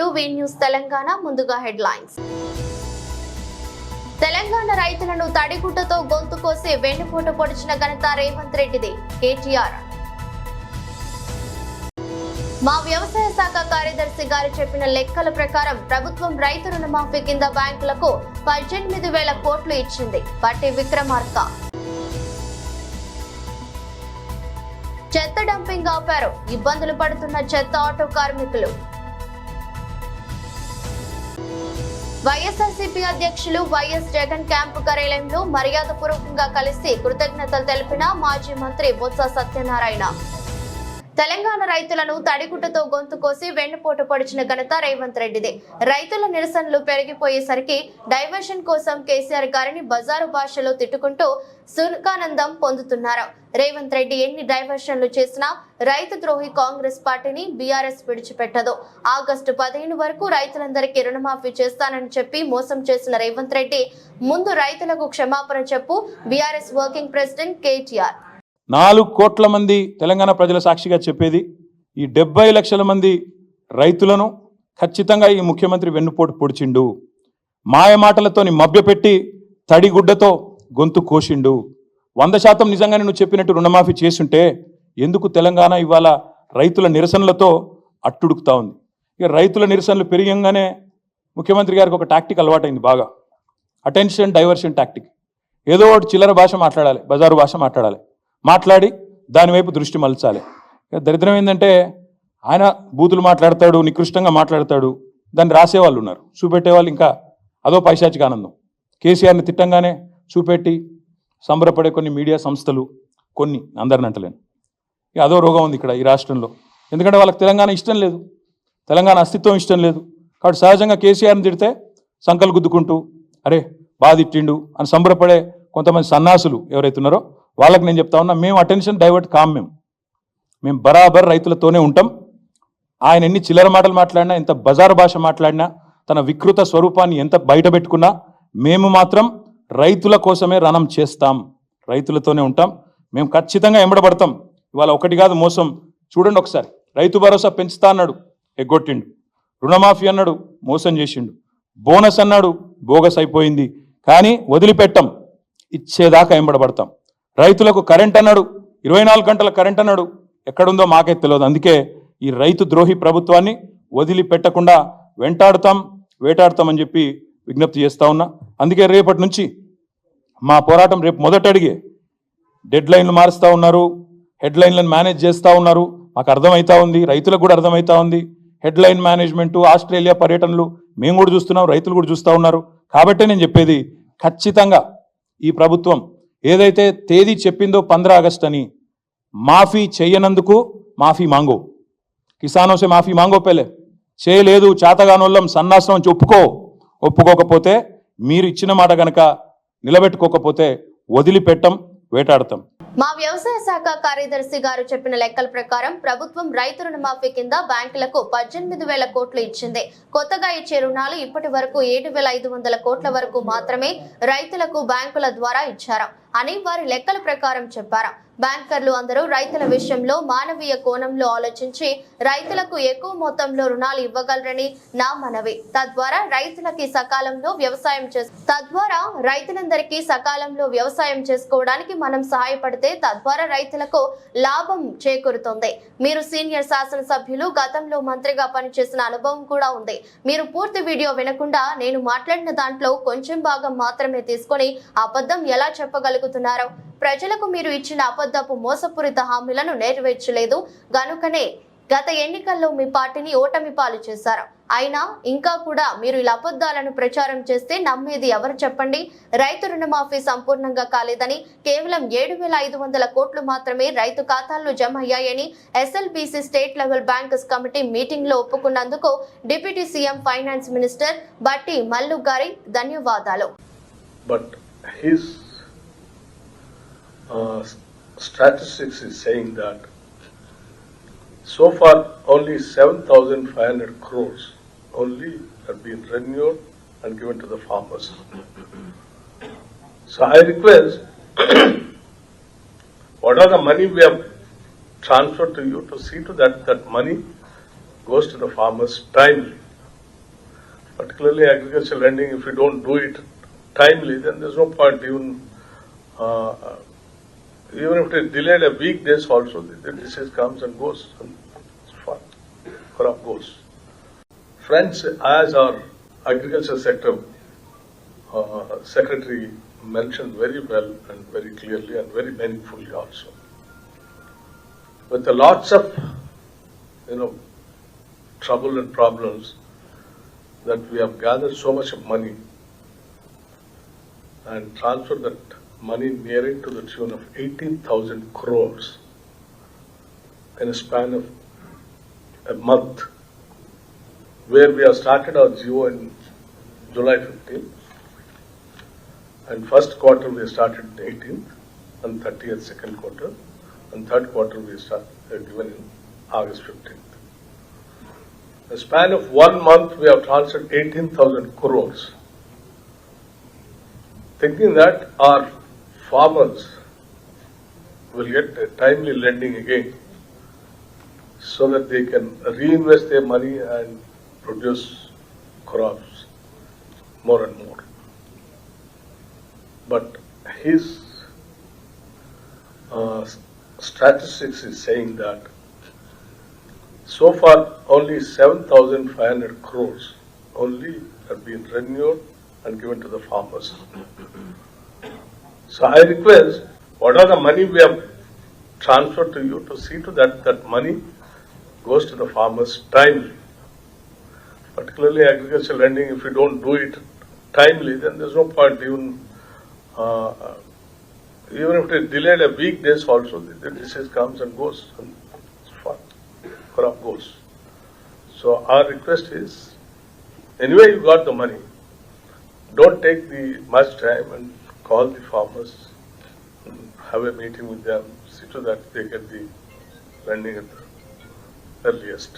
Welcome to V news Telangana. ముందుగా headlines. Telangana రైతులను తడిగుడ్డతో గొంతు కోసి వెన్నుపోటు పొడిచిన ఘనత రేవంత్ రెడ్డిది. కేటీఆర్. మా వ్యవసాయ శాఖ కార్యదర్శి గారు చెప్పిన లెక్కల ప్రకారం ప్రభుత్వం రైతు రుణమాఫీ కింద బ్యాంకులకు 18,000 కోట్లు ఇచ్చింది. బట్టి విక్రమార్క. చెత్త డంపింగ్ ఆపారు. ఇబ్బందులు పడుతున్న చెత్త ఆటో కార్మికులు. వైఎస్ఆర్సీపీ అధ్యక్షులు వైఎస్ జగన్ క్యాంపు కార్యాలయంలో మర్యాదపూర్వకంగా కలిసి కృతజ్ఞతలు తెలిపిన మాజీ మంత్రి బొత్స సత్యనారాయణ. తెలంగాణ రైతులను తడిగుడ్డతో గొంతు కోసి వెన్నుపోటు పొడిచిన ఘనత రేవంత్ రెడ్డిదే. రైతుల నిరసనలు పెరిగిపోయేసరికి డైవర్షన్ కోసం కేసీఆర్ గారిని బజారు భాషలో తిట్టుకుంటూ సుఖానందం పొందుతున్నారు. రేవంత్ రెడ్డి ఎన్ని డైవర్షన్లు చేసినా రైతు ద్రోహి కాంగ్రెస్ పార్టీని బీఆర్ఎస్ విడిచిపెట్టదు. ఆగస్టు 15 వరకు రైతులందరికీ రుణమాఫీ చేస్తానని చెప్పి మోసం చేసిన రేవంత్ రెడ్డి ముందు రైతులకు క్షమాపణ చెప్పు. BRS working president KTR. 4 కోట్ల మంది తెలంగాణ ప్రజల సాక్షిగా చెప్పేది, ఈ 70 లక్షల మంది రైతులను ఖచ్చితంగా ఈ ముఖ్యమంత్రి వెన్నుపోటు పొడిచిండు. మాయ మాటలతోని మభ్యపెట్టి తడిగుడ్డతో గొంతు కోసిండు. 100% నిజంగానే నువ్వు చెప్పినట్టు రుణమాఫీ చేసుంటే ఎందుకు తెలంగాణ ఇవాళ రైతుల నిరసనలతో అట్టుడుకుతా ఉంది? ఇక రైతుల నిరసనలు పెరిగంగానే ముఖ్యమంత్రి గారికి ఒక టాక్టిక్ అలవాటైంది, బాగా అటెన్షన్ డైవర్షన్ టాక్టిక్. ఏదో ఒకటి చిల్లర భాష మాట్లాడాలి, బజారు భాష మాట్లాడి దానివైపు దృష్టి మలచాలి. దరిద్రం ఏంటంటే ఆయన బూతులు మాట్లాడతాడు, నికృష్టంగా మాట్లాడతాడు, దాన్ని రాసేవాళ్ళు ఉన్నారు, చూపెట్టేవాళ్ళు ఇంకా అదో పైశాచిక ఆనందం. కేసీఆర్ని తిట్టంగానే చూపెట్టి సంబరపడే కొన్ని మీడియా సంస్థలు, కొన్ని అందరిని అంటలేను, ఇక అదో రోగం ఉంది ఇక్కడ ఈ రాష్ట్రంలో. ఎందుకంటే వాళ్ళకి తెలంగాణ ఇష్టం లేదు, తెలంగాణ అస్తిత్వం ఇష్టం లేదు. కాబట్టి సహజంగా కేసీఆర్ని తిడితే సంకలు గుద్దుకుంటూ అరే బాగా తిట్టిండు అని సంబరపడే కొంతమంది సన్నాసులు ఎవరైతే ఉన్నారో వాళ్ళకి నేను చెప్తా ఉన్నా, మేము అటెన్షన్ డైవర్ట్ కాం. మేము బరాబర్ రైతులతోనే ఉంటాం. ఆయన ఎన్ని చిల్లర మాటలు మాట్లాడినా, ఎంత బజారు భాష మాట్లాడినా, తన వికృత స్వరూపాన్ని ఎంత బయట పెట్టుకున్నా మేము మాత్రం రైతుల కోసమే రణం చేస్తాం, రైతులతోనే ఉంటాం. మేము ఖచ్చితంగా ఎంబడబడతాం. ఇవాళ ఒకటి కాదు మోసం. చూడండి ఒకసారి, రైతు భరోసా పెంచుతా అన్నాడు, ఎగ్గొట్టిండు. రుణమాఫీ అన్నాడు, మోసం చేసిండు. బోనస్ అన్నాడు, బోగస్ అయిపోయింది. కానీ వదిలిపెట్టం, ఇచ్చేదాకా ఎంబడబడతాం. రైతులకు కరెంట్ అన్నాడు, 24 గంటల కరెంట్ అన్నాడు, ఎక్కడుందో మాకే తెలియదు. అందుకే ఈ రైతు ద్రోహి ప్రభుత్వాన్ని వదిలిపెట్టకుండా వేటాడుతామని చెప్పి విజ్ఞప్తి చేస్తా ఉన్నా. అందుకే రేపటి నుంచి మా పోరాటం రేపు మొదట అడిగే డెడ్ లైన్లు మారుస్తూ ఉన్నారు, హెడ్లైన్లను మేనేజ్ చేస్తూ ఉన్నారు. మాకు అర్థమవుతా ఉంది, రైతులకు కూడా అర్థమవుతా ఉంది. హెడ్లైన్ మేనేజ్మెంటు, ఆస్ట్రేలియా పర్యటనలు మేము కూడా చూస్తున్నాం, రైతులు కూడా చూస్తూ ఉన్నారు. కాబట్టే నేను చెప్పేది, ఖచ్చితంగా ఈ ప్రభుత్వం ఏదైతే తేదీ చెప్పిందో 15 ఆగస్టు అని, మాఫీ చేయనందుకు మాఫీ మాంగో, కిసానోసే మాఫీ మాంగో. పెళ్ళే చేయలేదు, చేతగానోళ్ళం సన్నాసం అని ఒప్పుకోకపోతే, మీరు ఇచ్చిన మాట గనక నిలబెట్టుకోకపోతే వదిలిపెట్టం, వేటాడతాం. మా వ్యవసాయ శాఖ కార్యదర్శి గారు చెప్పిన లెక్కల ప్రకారం ప్రభుత్వం రైతు రుణమాఫీ కింద బ్యాంకులకు 18,000 కోట్లు ఇచ్చింది. కొత్తగా ఇచ్చే రుణాలు ఇప్పటి వరకు 7,500 కోట్ల వరకు మాత్రమే రైతులకు బ్యాంకుల ద్వారా ఇచ్చారు అని వారి లెక్కల ప్రకారం చెప్పారు. బ్యాంకర్లు అందరూ రైతుల విషయంలో మానవీయ కోణంలో ఆలోచించి రైతులకు ఎక్కువ మొత్తంలో రుణాలు ఇవ్వగలరని నా మనవి. తద్వారా రైతులందరికీ సకాలంలో వ్యవసాయం చేసుకోవడానికి మనం సహాయపడితే తద్వారా రైతులకు లాభం చేకూరుతుంది. మీరు సీనియర్ శాసనసభ్యులు, గతంలో మంత్రిగా పనిచేసిన అనుభవం కూడా ఉంది. మీరు పూర్తి వీడియో వినకుండా నేను మాట్లాడిన దాంట్లో కొంచెం భాగం మాత్రమే తీసుకొని అబద్ధం ఎలా చెప్పగలుగుతున్నారు? ప్రజలకు మీరు ఇచ్చిన అబద్ధపు మోసపూరిత హామీలను నెరవేర్చలేదు గనుకనే గత ఎన్నికల్లో మీ పార్టీని ఓటమి పాలు చేశారు. అయినా ఇంకా కూడా మీరు ఇలా అబద్ధాలను ప్రచారం చేస్తే నమ్మేది ఎవరు చెప్పండి? రైతు రుణమాఫీ సంపూర్ణంగా కాలేదని, కేవలం 7,500 కోట్లు మాత్రమే రైతు ఖాతాల్లో జమ అయ్యాయని SLBC state level bankers committee meeting లో ఒప్పుకున్నందుకు డిప్యూటీ సీఎం ఫైనాన్స్ మినిస్టర్ బట్టి మల్లు గారి ధన్యవాదాలు. Statistics is saying that so far only 7,500 crores only have been renewed and given to the farmers. So I request what are the money we have transferred to you to see to that money goes to the farmers timely. particularly agricultural lending. If you don't do it timely, then there's no point uh, even if it is delayed a week days also, the disease comes and goes, and it's fine. Crop goes. Friends, as our agriculture sector secretary mentioned very well and very clearly and very meaningfully also, with the lots of trouble and problems, that we have gathered so much of money and transferred that money nearing to the tune of 18,000 crores in a span of a month, where we have started our GO in July 15th, and first quarter we started 18th, and 30th second quarter, and third quarter we given in August 15th. In a span of 1 month, we have transferred 18,000 crores, thinking that our farmers will get a timely lending again, so that they can reinvest their money and produce crops more and more. But his statistics is saying that so far only 7,500 crores only have been renewed and given to the farmers. So I request, what are the money we have transferred to you, to see to that money goes to the farmers timely. Particularly agricultural lending, if you don't do it timely, then there's no point even if it is delayed a week days also, the disease comes and goes, and it's fine. Crop goes. So our request is, anyway you got the money, don't take the much time and call the farmers, and have a meeting with them, see to that they get the lending at the earliest.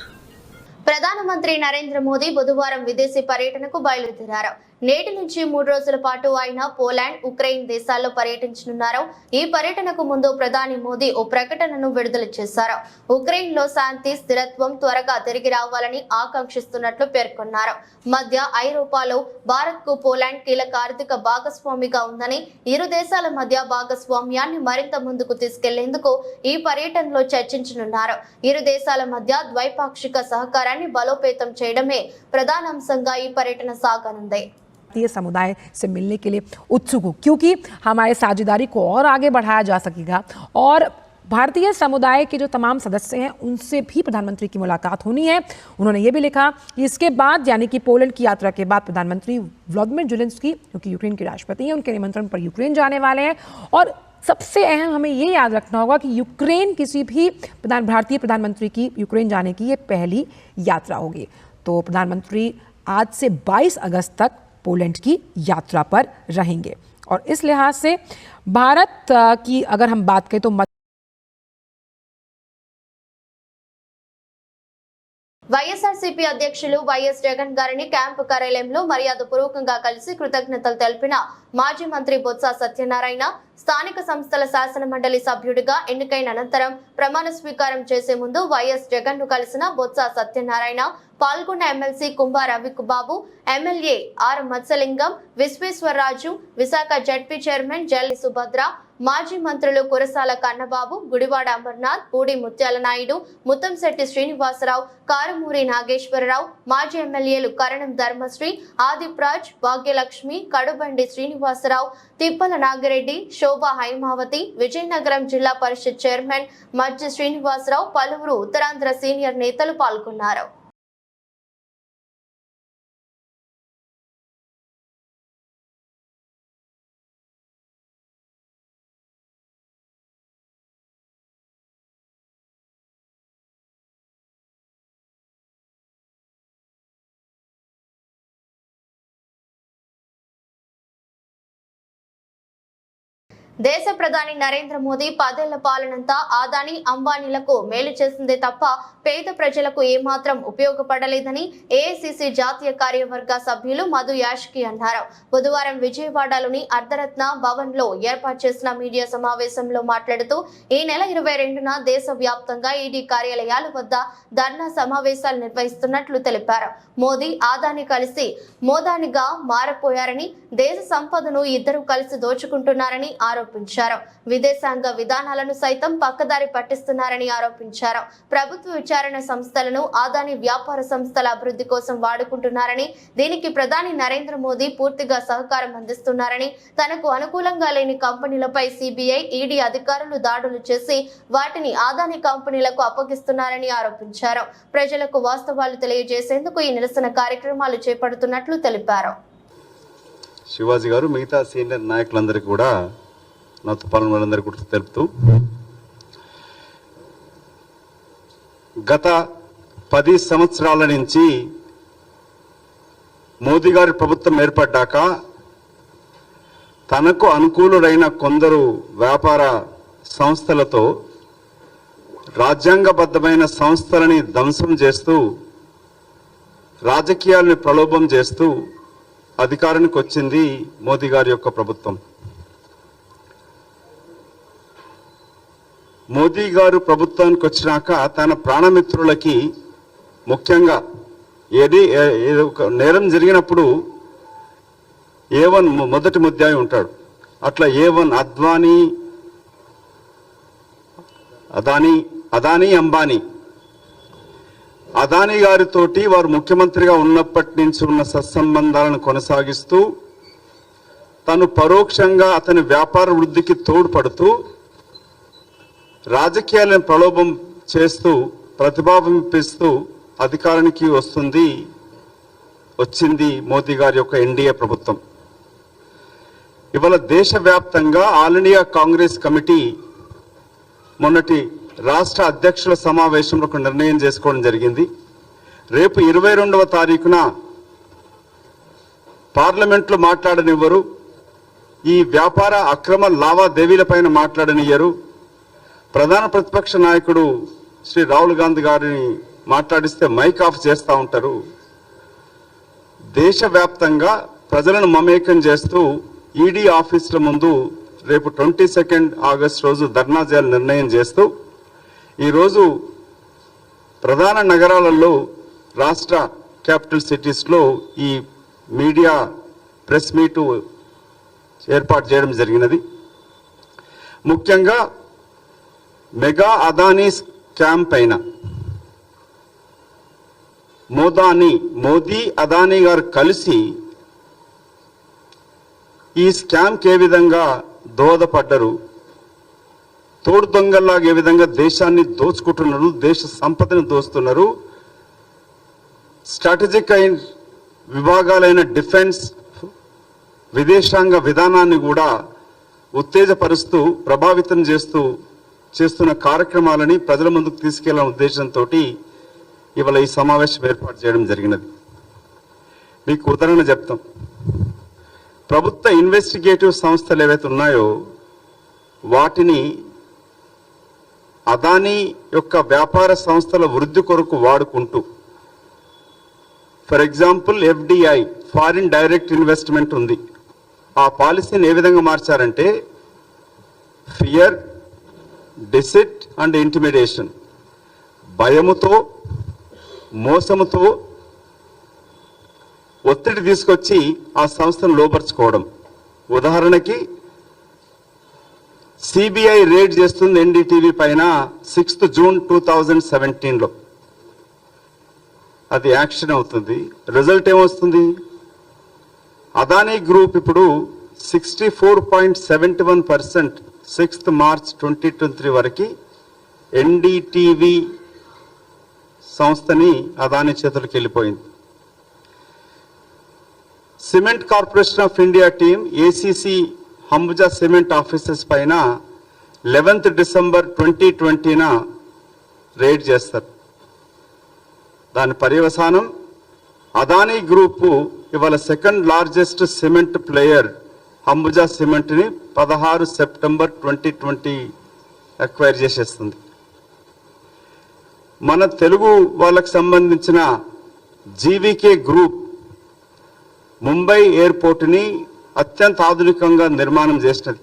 ప్రధానమంత్రి నరేంద్ర మోదీ బుధవారం విదేశీ పర్యటనకు బయలుదేరారు. నేటి నుంచి 3 రోజుల పాటు ఆయన పోలాండ్, ఉక్రెయిన్ దేశాల్లో పర్యటించనున్నారు. ఈ పర్యటనకు ముందు ప్రధాని మోదీ ఓ ప్రకటనను విడుదల చేశారు. ఉక్రెయిన్ లో శాంతి, స్థిరత్వం త్వరగా తిరిగి రావాలని ఆకాంక్షిస్తున్నట్లు పేర్కొన్నారు. మధ్య ఐరోపాలో భారత్ కు పోలాండ్ కీలక ఆర్థిక భాగస్వామిగా ఉందని, ఇరు దేశాల మధ్య భాగస్వామ్యాన్ని మరింత ముందుకు తీసుకెళ్లేందుకు ఈ పర్యటనలో చర్చించనున్నారు. ఇరు దేశాల మధ్య ద్వైపాక్షిక సహకారాన్ని బలోపేతం చేయడమే ప్రధాన అంశంగా ఈ పర్యటన సాగనుంది. भारतीय समुदाय से मिलने के लिए उत्सुक हूँ, क्योंकि हमारे साझेदारी को और आगे बढ़ाया जा सकेगा और भारतीय समुदाय के जो तमाम सदस्य हैं उनसे भी प्रधानमंत्री की मुलाकात होनी है। उन्होंने ये भी लिखा कि इसके बाद, यानी कि पोलैंड की यात्रा के बाद, प्रधानमंत्री व्लादिमीर ज़ेलेंस्की, क्योंकि यूक्रेन के राष्ट्रपति हैं, उनके निमंत्रण पर यूक्रेन जाने वाले हैं। और सबसे अहम हमें ये याद रखना होगा कि यूक्रेन किसी भी भारतीय प्रधानमंत्री की यूक्रेन जाने की ये पहली यात्रा होगी। तो प्रधानमंत्री आज से 22 अगस्त तक पोलैंड की यात्रा पर रहेंगे और इस लिहाज से भारत की अगर हम बात करें तो వైఎస్ఆర్సీపీ అధ్యక్షులు వైఎస్ జగన్ గారిని క్యాంపు కార్యాలయంలో మర్యాదపూర్వకంగా కలిసి కృతజ్ఞతలు తెలిపిన మాజీ మంత్రి బొత్స సత్యనారాయణ, స్థానిక సంస్థల శాసన మండలి సభ్యుడిగా ఎన్నికైన అనంతరం ప్రమాణ స్వీకారం చేసే ముందు వైఎస్ జగన్ ను కలిసిన బొత్స సత్యనారాయణ పాల్గొన్న MLC Kumbha Ravibabu, MLA R Matsyalingam, Visweswararaju, Visakha ZP chairman Jalli Subhadra, మాజీ మంత్రులు కురసాల కన్నబాబు, గుడివాడ అమర్నాథ్, పూడి ముత్యాల నాయుడు, ముత్తంశెట్టి శ్రీనివాసరావు, కారుమూరి నాగేశ్వరరావు, మాజీ ఎమ్మెల్యేలు కరణం ధర్మశ్రీ, ఆదిప్రాజ్, భాగ్యలక్ష్మి, కడుబండి శ్రీనివాసరావు, తిప్పల నాగిరెడ్డి, శోభా హైమావతి, విజయనగరం జిల్లా పరిషత్ చైర్మన్ మజ్జి శ్రీనివాసరావు, పలువురు ఉత్తరాంధ్ర సీనియర్ నేతలు పాల్గొన్నారు. దేశ ప్రధాని నరేంద్ర మోదీ 10 ఏళ్ల పాలనంతా ఆదాని అంబానీలకు మేలు చేసిందే తప్ప పేద ప్రజలకు ఏమాత్రం ఉపయోగపడలేదని ఏఐసిసి జాతీయ కార్యవర్గ సభ్యులు మధు యాష్కి అన్నారు. బుధవారం విజయవాడలోని అర్ధరత్న భవన్ లో ఏర్పాటు చేసిన మీడియా సమావేశంలో మాట్లాడుతూ ఈ నెల 22న దేశవ్యాప్తంగా ఈడీ కార్యాలయాల వద్ద ధర్నా సమావేశాలు నిర్వహిస్తున్నట్లు తెలిపారు. మోదీ ఆదాని కలిసి మోదానిగా మారిపోయారని, దేశ సంపదను ఇద్దరు కలిసి దోచుకుంటున్నారని ఆరోపించారు. విదేశాంగ విధానాలను సైతం పక్కదారి పట్టిస్తున్నారని ఆరోపించారు. ప్రభుత్వ విచారణ సంస్థలను ఆదాని వ్యాపార సంస్థల అభివృద్ధి కోసం వాడుకుంటున్నారని, దీనికి ప్రధాని నరేంద్ర మోదీ పూర్తిగా సహకారం అందిస్తున్నారని, తనకు అనుకూలంగా లేని కంపెనీలపై సిబిఐ, ఈడీ అధికారులు దాడులు చేసి వాటిని ఆదాని కంపెనీలకు అప్పగిస్తున్నారని ఆరోపించారు. ప్రజలకు వాస్తవాలు తెలియజేసేందుకు ఈ నిరసన కార్యక్రమాలు చేపడుతున్నట్లు తెలిపారు. శివాజీ గారు మిగతా సీనియర్ నాయకులందరికీ కూడా నాతో పాలన వాళ్ళందరికీ కూడా తెలుపుతూ, గత 10 సంవత్సరాల నుంచి మోదీ గారి ప్రభుత్వం ఏర్పడ్డాక తనకు అనుకూలుడైన కొందరు వ్యాపార సంస్థలతో రాజ్యాంగబద్ధమైన సంస్థలని ధ్వంసం చేస్తూ, రాజకీయాలను ప్రలోభం చేస్తూ అధికారానికి వచ్చింది మోదీ గారి యొక్క ప్రభుత్వం. మోదీ గారు ప్రభుత్వానికి వచ్చినాక తన ప్రాణమిత్రులకి, ముఖ్యంగా ఒక నేరం జరిగినప్పుడు A1 మొదటి ముద్దాయి ఉంటాడు. అట్లా A1 అదానీ అంబానీ, అదానీ గారితోటి వారు ముఖ్యమంత్రిగా ఉన్నప్పటి నుంచి ఉన్న సత్సంబంధాలను కొనసాగిస్తూ, తను పరోక్షంగా అతని వ్యాపార వృద్ధికి తోడ్పడుతూ, రాజకీయాలను ప్రలోభం చేస్తూ, ప్రతిభావింపిస్తూ అధికారానికి వచ్చింది మోదీ గారి యొక్క ఎన్డీఏ ప్రభుత్వం. ఇవాళ దేశవ్యాప్తంగా ఆల్ ఇండియా కాంగ్రెస్ కమిటీ మొన్నటి రాష్ట్ర అధ్యక్షుల సమావేశంలో ఒక నిర్ణయం చేసుకోవడం జరిగింది. రేపు 22వ తారీఖున పార్లమెంట్లో మాట్లాడనివ్వరు, ఈ వ్యాపార అక్రమ లావాదేవీలపైన మాట్లాడనియ్యరు. ప్రధాన ప్రతిపక్ష నాయకుడు శ్రీ రాహుల్ గాంధీ గారిని మాట్లాడిస్తే మైక్ ఆఫ్ చేస్తూ ఉంటారు. దేశవ్యాప్తంగా ప్రజలను మమేకం చేస్తూ ఈడీ ఆఫీసుల ముందు రేపు 22 ఆగస్టు రోజు ధర్నా చేయాలని నిర్ణయం చేస్తూ, ఈరోజు ప్రధాన నగరాలలో, రాష్ట్ర క్యాపిటల్ సిటీస్లో ఈ మీడియా ప్రెస్ మీటు ఏర్పాటు చేయడం జరిగినది. ముఖ్యంగా మెగా అదానీ స్కామ్ పైన మోదీ అదానీ గారు కలిసి ఈ స్కామ్కి ఏ విధంగా దోహదపడ్డరు, తోడు దొంగల్లాగా ఏ విధంగా దేశాన్ని దోచుకుంటున్నారు, దేశ సంపదను దోస్తున్నారు, స్ట్రాటజిక్ విభాగాలైన డిఫెన్స్, విదేశాంగ విధానాన్ని కూడా ఉత్తేజపరుస్తూ, ప్రభావితం చేస్తున్న కార్యక్రమాలని ప్రజల ముందుకు తీసుకెళ్లే ఉద్దేశంతో ఇవాళ ఈ సమావేశం ఏర్పాటు చేయడం జరిగినది. మీకు ఉదాహరణ చెప్తాం. ప్రభుత్వ ఇన్వెస్టిగేటివ్ సంస్థలు ఏవైతే ఉన్నాయో వాటిని అదానీ యొక్క వ్యాపార సంస్థల వృద్ధి కొరకు వాడుకుంటూ, for example FDI, foreign direct investment ఉంది. ఆ పాలసీని ఏ విధంగా మార్చారంటే ఫియర్, డిసిట్ అండ్ ఇంటిమిడేషన్, భయముతో, మోసముతో ఒత్తిడి తీసుకొచ్చి ఆ సంస్థను లోపరుచుకోవడం. ఉదాహరణకి సిబిఐ రేడ్ చేస్తుంది NDTV పైన 6th జూన్ 2017లో. అది యాక్షన్ అవుతుంది. రిజల్ట్ ఏమొస్తుంది? అదానీ గ్రూప్ ఇప్పుడు 64.71% 6th మార్చ్ 2023 వరకు NDTV సంస్థని అదానీ చేతులకు వెళ్ళిపోయింది. Cement corporation of India team ACC Ambuja cement offices పైన 11th డిసెంబర్ 2020న రేడ్ చేస్తారు. దాని పర్యవసానం అదానీ గ్రూపు ఇవాళ second largest cement player Ambuja సిమెంట్ని 16 సెప్టెంబర్ 2020 అక్వైర్ చేసేస్తుంది. మన తెలుగు వాళ్ళకు సంబంధించిన జీవీకే గ్రూప్ ముంబై ఎయిర్పోర్ట్ని అత్యంత ఆధునికంగా నిర్మాణం చేసినది.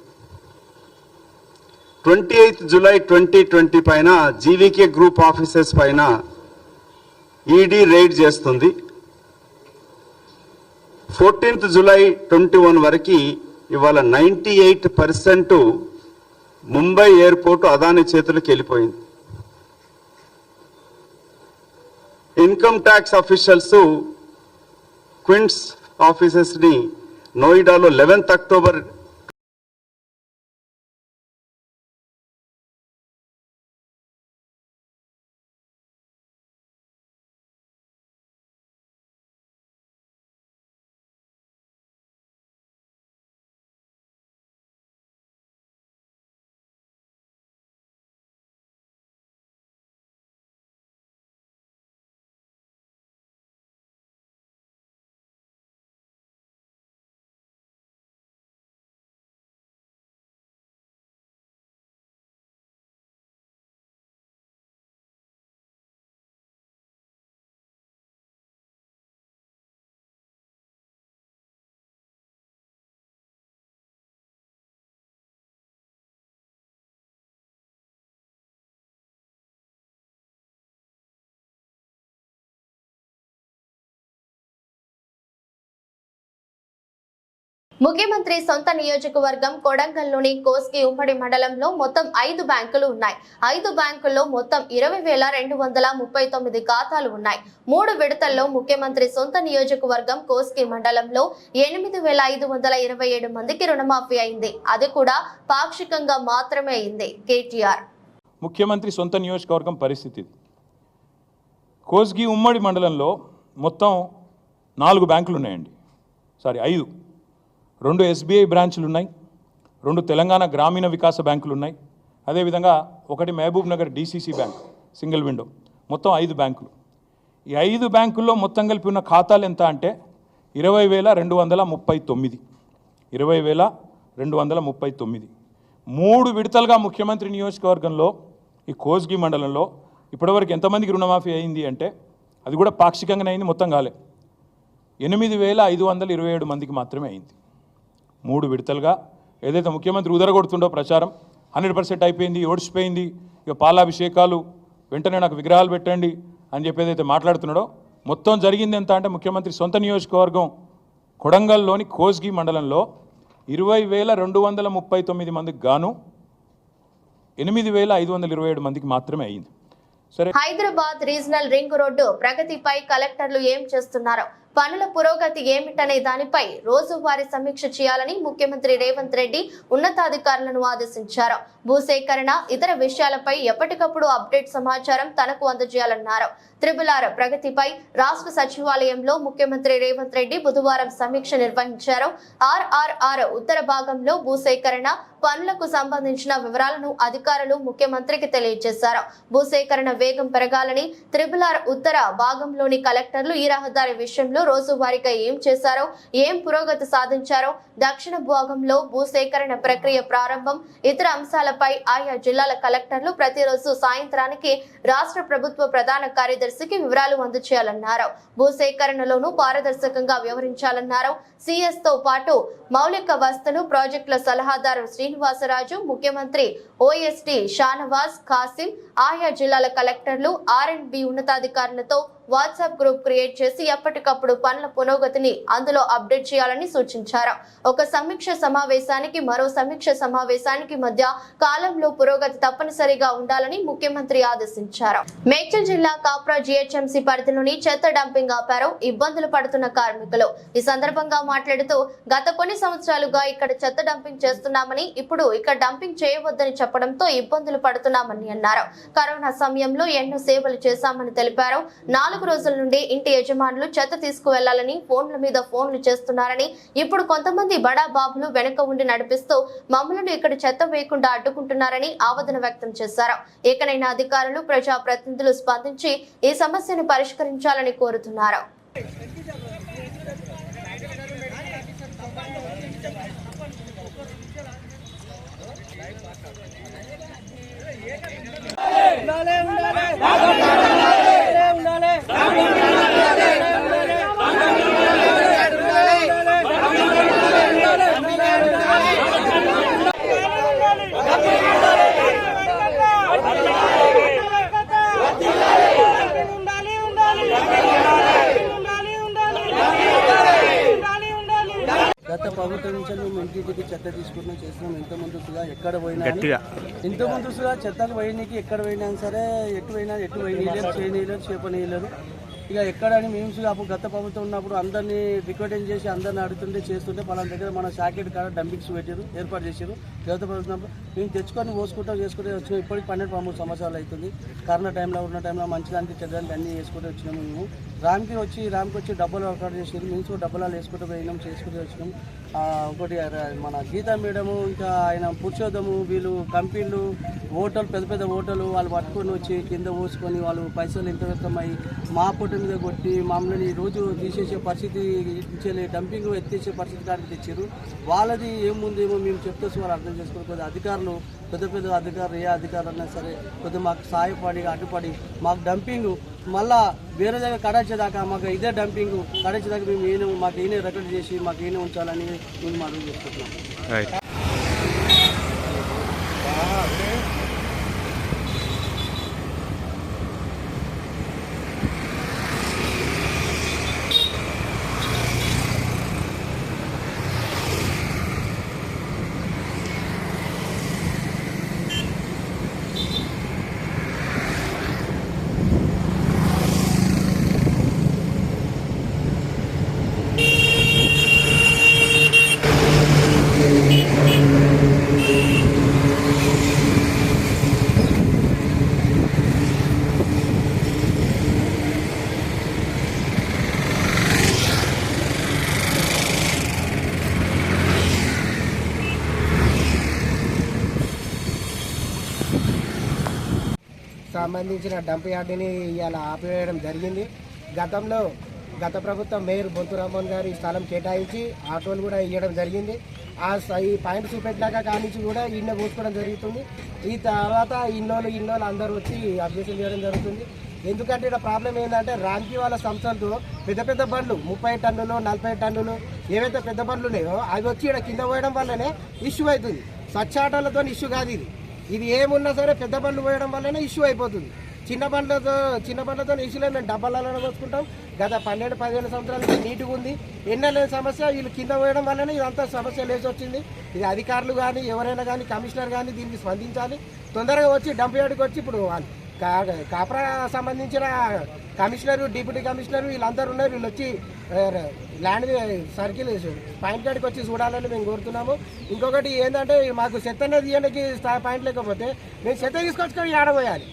28 జూలై 2020 పైన జీవీకే గ్రూప్ ఆఫీసెస్ పైన ఈడీ రైడ్ చేస్తుంది. 14 జూలై 21 వరకు ఇవాళ 98% ముంబై ఎయిర్పోర్ట్ అదాని చేతులకు వెళ్ళిపోయింది. ఇన్కమ్ ట్యాక్స్ ఆఫీషియల్స్ క్విన్స్ ఆఫీసెస్ని నోయిడాలో 11 అక్టోబర్ ముఖ్యమంత్రి సొంత నియోజకవర్గం కొడంగల్లోని కోస్గి ఉమ్మడి మండలంలో మొత్తం 5 బ్యాంకులు ఉన్నాయి. 5 బ్యాంకుల్లో మొత్తం 20,239 ఖాతాలు ఉన్నాయి. 3 విడతల్లో ముఖ్యమంత్రి సొంత నియోజకవర్గం కోస్గి మండలంలో 8,527 మందికి రుణమాఫీ అయింది. అది కూడా పాక్షికంగా మాత్రమే అయింది. కేటీఆర్ ముఖ్యమంత్రి సొంత నియోజకవర్గం పరిస్థితి. కోస్గి ఉమ్మడి మండలంలో మొత్తం 4 బ్యాంకులు ఉన్నాయండి. 5. 2 SBI బ్రాంచులు ఉన్నాయి, 2 తెలంగాణ గ్రామీణ వికాస బ్యాంకులు ఉన్నాయి, అదేవిధంగా 1 Mahabubnagar DCC bank single window, మొత్తం 5 బ్యాంకులు. ఈ 5 బ్యాంకుల్లో మొత్తం కలిపి ఉన్న ఖాతాలు ఎంత అంటే 20,239. 20,239. 3 విడతలుగా ముఖ్యమంత్రి నియోజకవర్గంలో ఈ కోస్గి మండలంలో ఇప్పటివరకు ఎంతమందికి రుణమాఫీ అయింది అంటే అది కూడా పాక్షికంగానే అయింది, మొత్తం కాలే. 8,527 మందికి మాత్రమే అయింది. 3 విడతలుగా ఏదైతే ముఖ్యమంత్రి ఉదరగొడుతుండో ప్రచారం 100% అయిపోయింది, ఓడిచిపోయింది, ఇక పాలాభిషేకాలు, వెంటనే నాకు విగ్రహాలు పెట్టండి అని చెప్పి ఏదైతే మాట్లాడుతున్నాడో మొత్తం జరిగింది ఎంత అంటే ముఖ్యమంత్రి సొంత నియోజకవర్గం కొడంగల్లోని కోస్గి మండలంలో 20,239 మందికి గాను 8,527 మందికి మాత్రమే అయింది. సరే, హైదరాబాద్ రీజనల్ రింగ్ రోడ్డు ప్రగతిపై కలెక్టర్లు ఏం చేస్తున్నారు, పనుల పురోగతి ఏమిటనే దానిపై రోజువారీ సమీక్ష చేయాలని ముఖ్యమంత్రి రేవంత్ రెడ్డి ఉన్నతాధికారులను ఆదేశించారు. భూసేకరణ ఇతర విషయాలపై ఎప్పటికప్పుడు అప్డేట్ సమాచారం తనకు అందజేయాలన్నారు. RRR ప్రగతిపై రాష్ట్ర సచివాలయంలో ముఖ్యమంత్రి రేవంత్ రెడ్డి బుధవారం సమీక్ష నిర్వహించారు. RRR ఉత్తర భాగంలో భూసేకరణ పనులకు సంబంధించిన వివరాలను అధికారులు ముఖ్యమంత్రికి తెలియజేశారు. భూసేకరణ వేగం పెరగాలని RRR ఉత్తర భాగంలోని కలెక్టర్లు ఈ రహదారి విషయంలో రోజువారీగా ఏం చేశారో, ఏం పురోగతి సాధించారో, దక్షిణ భాగంలో భూసేకరణ ప్రక్రియ ప్రారంభం, ఇతర అంశాలపై ఆయా జిల్లాల కలెక్టర్లు ప్రతిరోజు సాయంత్రానికి రాష్ట్ర ప్రభుత్వ ప్రధాన కార్యదర్శికి వివరాలు అందజేయాలన్నారు. భూసేకరణలోనూ పారదర్శకంగా వ్యవహరించాలన్నారు. CS తో పాటు మౌలిక వసతులు ప్రాజెక్టుల సలహాదారు శ్రీనివాసరాజు, ముఖ్యమంత్రి OSD షానవాజ్ ఖాసిం, ఆయా జిల్లాల కలెక్టర్లు R&B ఉన్నతాధికారులతో వాట్సాప్ గ్రూప్ క్రియేట్ చేసి ఎప్పటికప్పుడు పనుల పురోగతిని అందులో అప్డేట్ చేయాలని సూచించారు. ఒక సమీక్ష సమావేశానికి మరో సమీక్ష సమావేశానికి మధ్య కాలంలో పురోగతి తప్పనిసరిగా ఉండాలని ముఖ్యమంత్రి ఆదేశించారు. మేడ్చల్ జిల్లా కాప్రా GHMC పరిధిలోని చెత్త డంపింగ్ ఆపారు ఇబ్బందులు పడుతున్న కార్మికులు. ఈ సందర్భంగా మాట్లాడుతూ గత కొన్ని సంవత్సరాలుగా ఇక్కడ చెత్త డంపింగ్ చేస్తున్నామని, ఇప్పుడు ఇక్కడ డంపింగ్ చేయవద్దని చెప్పడంతో ఇబ్బందులు పడుతున్నామని అన్నారు. కరోనా సమయంలో ఎన్నో సేవలు చేశామని తెలిపారు. 4 రోజుల నుండి ఇంటి యజమానులు చెత్త తీసుకువెళ్లాలని ఫోన్ల మీద ఫోన్లు చేస్తున్నారని, ఇప్పుడు కొంతమంది బడా బాబులు వెనుక ఉండి నడిపిస్తూ మమ్మల్ని ఇక్కడ చెత్త వేయకుండా అడ్డుకుంటున్నారని ఆవేదన వ్యక్తం చేశారు. ఏకనైనా అధికారులు ప్రజాప్రతినిధులు స్పందించి ఈ సమస్యను పరిష్కరించాలని కోరుతున్నారు. ఇంటింటికి చెత్త తీసుకుంటున్నాం, చేస్తున్నాం. ఎంత ముందుగా ఎక్కడ పోయినా ఇంత ముందుగా చెత్తకు పోయినకి ఎక్కడ పోయినా సరే ఎటు పోయినీయలేరు, చేయనీయలేరు, చేపనీయలేరు. ఇక ఎక్కడని మేము అప్పుడు గత ప్రభుత్వం ఉన్నప్పుడు అందరినీ రిక్వెస్ట్ చేసి అందరిని అడుగుతుంటే చేస్తుంటే పలానా దగ్గర మన షాకెట్ కాడ డంపింగ్స్ పెట్టారు, ఏర్పాటు చేశారు. గత ప్రభుత్వం మేము తెచ్చుకొని పోసుకుంటూ వచ్చినాం. ఇప్పటికి 12-13 సంవత్సరాలు అవుతుంది. కరోనా టైంలో ఉన్న టైంలో మంచిదానికి చెడ్డానికి అన్నీ వేసుకుంటూ వచ్చినాము. మేము రామ్కి వచ్చి డబ్బులు వర్కౌట్ చేసేది, మేము డబ్బులు వేసుకుంటూ పోయినాం, చేసుకుంటూ వచ్చినాం. ఒకటి మన గీతా మేడము, ఇంకా ఆయన పురుషోత్తము, వీళ్ళు కంపెనీలు హోటల్, పెద్ద పెద్ద హోటలు వాళ్ళు పట్టుకొని వచ్చి కింద పోసుకొని వాళ్ళు పైసలు ఎంత వ్యక్తమై మా పొట్టు మీద కొట్టి మమ్మల్ని రోజు తీసేసే పరిస్థితి ఇచ్చేది, డంపింగ్ ఎత్తేసే పరిస్థితి కాడికి తెచ్చారు. వాళ్ళది ఏముందేమో మేము చెప్తే వాళ్ళు అర్థం చేసుకోవాలి. అధికారులు పెద్ద అధికారులు, ఏ అధికారులు అయినా సరే కొద్దిగా మాకు సహాయపడి అడ్డుపడి మాకు డంపింగ్ మళ్ళా వేరే దగ్గర కడాచేదాకా మాకు ఇదే డంపింగ్ కడాచేదాకా మేము మాకు ఈయన రికార్డ్ చేసి మాకు ఈయన ఉంచాలని మేము అడుగు చేసుకుంటున్నాం. సంబంధించిన డంప్ యార్డుని ఇవాళ ఆపివేయడం జరిగింది. గత ప్రభుత్వం మేయర్ బొంతు రామ్మోహన్ గారు ఈ స్థలం కేటాయించి ఆటోలు కూడా ఇవ్వడం జరిగింది. ఈ పాయింట్ చూపెట్టినాక కానించి కూడా ఇన్న పోసుకోవడం జరుగుతుంది. ఈ తర్వాత ఇన్నోళ్ళు అందరూ వచ్చి అబ్జెక్షన్ చేయడం జరుగుతుంది. ఎందుకంటే ఇక్కడ ప్రాబ్లం ఏంటంటే రామ్కి వాళ్ళ సంస్థలతో పెద్ద బండ్లు 30 టన్నులు 40 టన్నులు ఏవైతే పెద్ద బండ్లు ఉన్నాయో అవి వచ్చి ఇక్కడ కింద పోయడం వల్లనే ఇష్యూ అవుతుంది. స్వచ్ఛ ఆటోలతో ఇష్యూ కాదు ఇది ఏమున్నా సరే పెద్ద బండ్లు పోయడం వల్లనే ఇష్యూ అయిపోతుంది. చిన్న బండ్లతో ఇష్యూలో మేము డబ్బాలలో పోసుకుంటాం. గత 12-15 సంవత్సరాల నుంచి నీట్గా ఉంది. ఎన్నలేని సమస్య వీళ్ళు కింద పోయడం వల్లనే ఇదంతా సమస్య లేచి వచ్చింది. ఇది అధికారులు కానీ ఎవరైనా కానీ కమిషనర్ కానీ దీనికి స్పందించాలి. తొందరగా వచ్చి డంప్ యార్డ్కి వచ్చి ఇప్పుడు కాప్రా సంబంధించిన కమిషనరు, డిప్యూటీ కమిషనరు వీళ్ళందరూ ఉన్నారు. వీళ్ళు వచ్చి ల్యాండ్ సర్కిల్ పాయింట్ కాడికి వచ్చి చూడాలని మేము కోరుతున్నాము. ఇంకొకటి ఏంటంటే మాకు చెత్త తీయడానికి పాయింట్ లేకపోతే మేము చెత్త తీసుకొచ్చుకొని ఆడబోయాలి.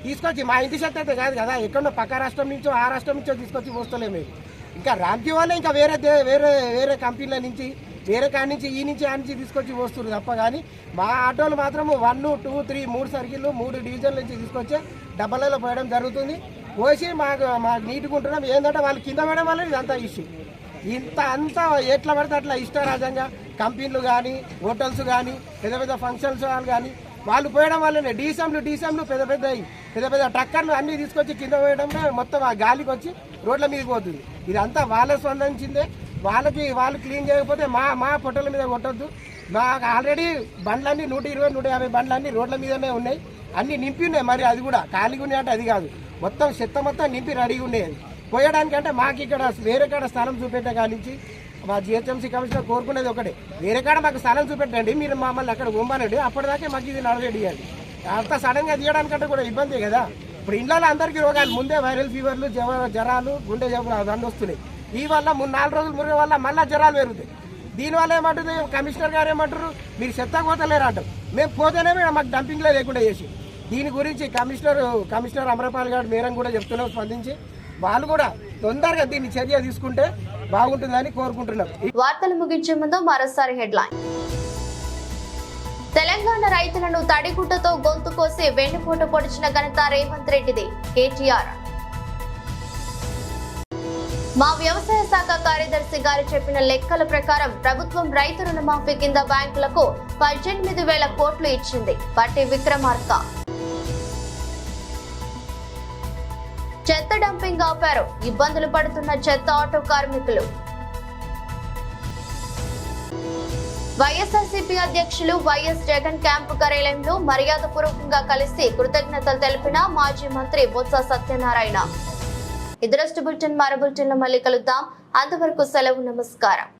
తీసుకొచ్చి మా ఇంటి చెత్త అయితే కాదు కదా, ఎక్కడో పక్క రాష్ట్రం నుంచో ఆ రాష్ట్రం నుంచో తీసుకొచ్చి పోస్తలేము మేము. ఇంకా రామ్కి వాళ్ళే ఇంకా వేరే కంపెనీల నుంచి వేరే కాడి నుంచి ఈ నుంచి ఆ నుంచి తీసుకొచ్చి పోస్తున్నారు తప్ప కానీ మా ఆటోలు మాత్రము 1, 2, 3 3 సర్కిళ్ళు 3 డివిజన్ల నుంచి తీసుకొచ్చి డబ్బాలలో పోయడం జరుగుతుంది. పోసి మాకు నీట్గా ఉంటున్నాం. ఏంటంటే వాళ్ళు కింద పడడం వల్ల ఇదంతా ఇష్యూ. అంతా ఎట్లా పడితే అట్లా ఇష్టారాజ్యంగా కంపెనీలు కానీ హోటల్స్ కానీ పెద్ద ఫంక్షన్స్ వాళ్ళు కానీ వాళ్ళు పోయడం వల్లనే డీసెంలు పెద్ద ట్రక్కర్లు అన్నీ తీసుకొచ్చి కింద పోయడం మొత్తం ఆ గాలికి వచ్చి రోడ్ల మీద పోతుంది. ఇదంతా వాళ్ళకి స్పందించిందే. వాళ్ళు క్లీన్ చేయకపోతే మా పొట్టల మీద కొట్టద్దు. మాకు ఆల్రెడీ బండ్లన్నీ 120-150 బండ్లన్నీ రోడ్ల మీదనే ఉన్నాయి. అన్నీ నింపి ఉన్నాయి. మరి అది కూడా ఖాళీగా ఉన్నాయి అంటే అది కాదు, మొత్తం చెత్త మొత్తం నింపి రెడీగా ఉన్నాయి. పోయడానికంటే మాకు ఇక్కడ వేరే కాడ స్థలం చూపెట్టే కానించి మా జిహెచ్ఎంసీ కమిషనర్ కోరుకునేది ఒకటే, వేరే కాడ మాకు స్థలం చూపెట్టండి, మీరు మమ్మల్ని అక్కడ బొమ్మనండి, అప్పటిదాకే మాకు ఇది నడవేడియాలి. అంత సడన్గా తీయడానికంటే కూడా ఇబ్బంది కదా. ఇప్పుడు ఇంట్లో అందరికీ రోగాలు ముందే వైరల్ ఫీవర్లు, జ్వరాలు, గుండె జబ్బులు అవన్నీ వస్తున్నాయి. ఈ వల్ల 3-4 రోజులు మురిగే వల్ల మళ్ళీ జ్వరాలు పెరుగుతాయి. దీనివల్ల ఏమంటుంది కమిషనర్ గారు ఏమంటారు, మీరు చెత్త పోతలేరు అంటారు. మేము పోతేనే మాకు డంపింగ్లో లేకుండా చేసి దీని గురించి కమిషనర్ అమరపాల్ గారు మేరం కూడా చెప్తున్నాం స్పందించి వాళ్ళు కూడా తొందరగా దీన్ని చర్య తీసుకుంటే బాగుంటుందని కోరుకుంటున్నాం. వార్తలు ముగించే ముందు మరోసారి హెడ్లైన్. తెలంగాణ రైతులను తడిగుడ్డతో గొంతు కోసి వెన్నుపోటు పొడిచిన ఘనత రేవంత్ రెడ్డిది. కేటీఆర్. మా వ్యవసాయ శాఖ కార్యదర్శి గారు చెప్పిన లెక్కల ప్రకారం ప్రభుత్వం రైతు రుణమాఫీ కింద బ్యాంకులకు 18,000 కోట్లు ఇచ్చింది. పట్టి విక్రమార్క. చెత్త డంపింగ్ ఆపారు, ఇబ్బందులు పడుతున్న చెత్త ఆటో కార్మికులు. వైఎస్ఆర్సీపీ అధ్యక్షులు వైఎస్ జగన్ క్యాంపు కార్యాలయంలో మర్యాదపూర్వకంగా కలిసి కృతజ్ఞతలు తెలిపిన మాజీ మంత్రి బొత్స సత్యనారాయణ. ఇదరస్ట్ బులెటిన్ మరో బులెటిన్లో మళ్ళీ కలుద్దాం. అంతవరకు సెలవు, నమస్కారం.